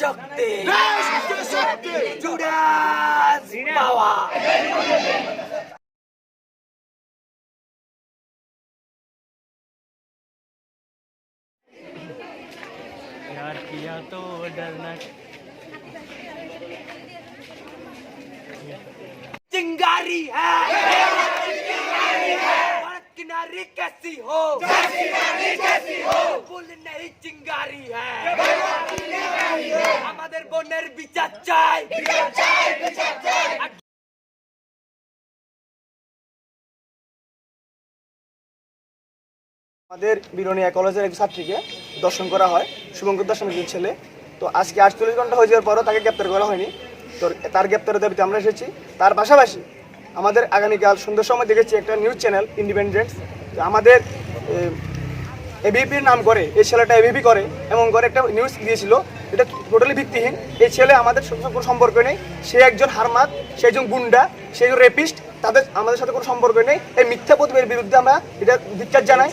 শক্তি students পাওয়ার। यार किया तो डरना चिंगारी है भारत की नारी कैसी हो ফুল नहीं चिंगारी है আমাদের বোনের বিচার চাই। আমাদের বিরোনিয়া কলেজের এক ছাত্রীকে দর্শন করা হয়, শুভঙ্কর দাস নামের ছেলে। তো আজকে 48 ঘন্টা হয়ে যাওয়ার পরও তাকে গ্রেপ্তার করা হয়নি। তো তার গ্রেপ্তারের দাবিতে আমরা এসেছি। তার পাশাপাশি আমাদের আগামীকাল সন্ধ্যার সময় দেখেছি একটা নিউজ চ্যানেল ইন্ডিপেন্ডেন্স আমাদের এবিপির নাম করে, এই ছেলেটা এবিপি করে এমন করে একটা নিউজ দিয়েছিল। এটা টোটালি ভিত্তিহীন। এই ছেলে আমাদের সাথে কোনো সম্পর্ক নেই। সে একজন হারমাত, সে একজন গুন্ডা, সে একজন রেপিস্ট। তাদের আমাদের সাথে কোনো সম্পর্ক নেই। এই মিথ্যা প্রতিবেদনের বিরুদ্ধে আমরা এটা ধিক্কার জানাই।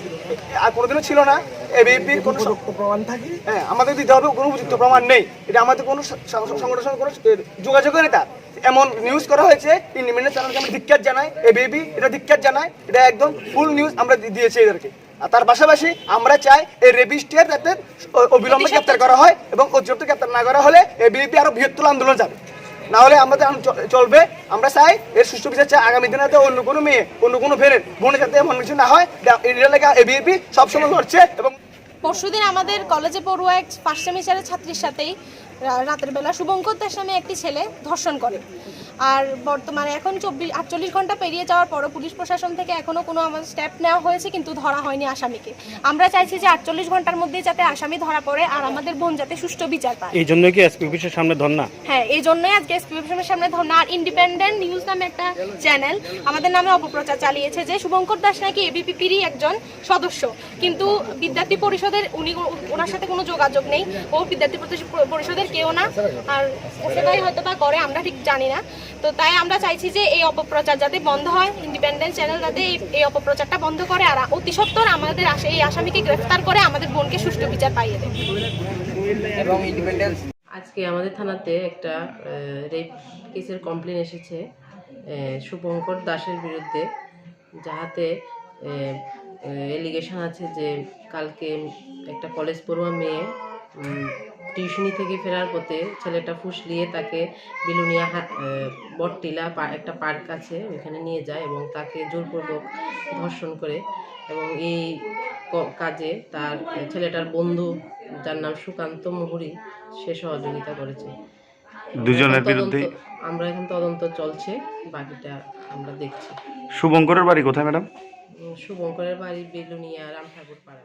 আর কোনোদিনও ছিল না এবিপির কোনো প্রমাণ থাকে, হ্যাঁ আমাদের দিতে হবে। কোনো উপযুক্ত প্রমাণ নেই। এটা আমাদের কোনো সংগঠনের সঙ্গে কোনো যোগাযোগের নেই। তার এমন নিউজ করা হয়েছে। ইন্ডিপেন্ডেন্ট চ্যানেলকে আমরা ধিক্কার জানাই, এবিপি এটা ধিক্কার জানাই। এটা একদম ফুল নিউজ আমরা দিয়েছি এদেরকে। আর তার পাশাপাশি আমরা চাই এই রেপিস্টের যাতে অবিলম্বে গ্রেপ্তার করা হয় এবং অতিরিক্ত গ্রেপ্তার না করা হলে এবিপি আরো বৃহত্তর আন্দোলন যাবে, না হলে আমাদের চলবে। আমরা চাই এর সুষ্ঠু বিচার চাই। আগামী দিনে অন্য কোনো মেয়ে, অন্য কোনো ফেরের বোনের সাথে এমন কিছু না হয়। এটা লেগে এবিপি সবসময় লড়ছে। এবং পরশুদিন আমাদের কলেজে পড়ুয়া এক ফার্স্ট সেমিস্টারের ছাত্রীর সাথেই রাতের বেলা শুভঙ্কর দাস নামে একটি ছেলে ধর্ষণ করে। আর বর্তমানে এখন 48 ঘন্টা পেরিয়ে যাওয়ার পরও পুলিশ প্রশাসন থেকে এখনও কোনো আমাদের স্টেপ নেওয়া হয়েছে, কিন্তু ধরা হয়নি আসামিকে। আমরা চাইছি যে 48 ঘন্টার মধ্যে যাতে আসামি ধরা পড়ে আর আমাদের বোন যাতে সুষ্ঠু বিচার পায়। এই জন্য কি এসপি অফিসের সামনে ধর্ণা? হ্যাঁ, এই জন্যই আজকে এসপি অফিসের সামনে ধর্ণা। আর ইন্ডিপেন্ডেন্ট নিউজ নামে একটা চ্যানেল আমাদের নামে অপপ্রচার চালিয়েছে যে শুভঙ্কর দাস নাকি এবিপিপিরই একজন সদস্য, কিন্তু বিদ্যার্থী পরিষদের ওনার সাথে কোনো যোগাযোগ নেই। ও বিদ্যার্থী পরিষদের কেউ না, আর সেটাই হয়তো বা করে, আমরা ঠিক জানি না। তো তাই আমরা চাইছি যে এই অপপ্রচার যাতে বন্ধ হয়, ইন্ডিপেন্ডেন্ট চ্যানেল যাতে এই অপপ্রচারটা বন্ধ করে আর অতি সত্বর আমাদের এই আসামিকে গ্রেফতার করে আমাদের বোনকে সুষ্ঠু বিচার পাইয়ে দেয়। এবং ইন্ডিপেন্ডেন্স আজকে আমাদের থানাতে একটা রেপ কেসের কমপ্লেন এসেছে শুভঙ্কর দাসের বিরুদ্ধে, যাহাতে এলিগেশন আছে যে কালকে একটা কলেজ পড়ুয়া মেয়ে টিউশনি থেকে ফেরার পথে ছেলেটা ফুসলিয়ে তাকে বিলুনিয়া বটটিলা একটা পার্ক আছে ওইখানে নিয়ে যায় এবং তাকে জোরপূর্বক ধর্ষণ করে। এবং এই কাজে তার ছেলেটার বন্ধু, যার নাম সুকান্ত মুহুরী, সে সহযোগিতা করেছে। দুজনের বিরুদ্ধে আমরা এখন তদন্ত চলছে, বাকিটা আমরা দেখছি। শুভঙ্করের বাড়ি কোথায় ম্যাডাম? শুভঙ্করের বাড়ি বেলুনিয়া রামঠাকুর পাড়া।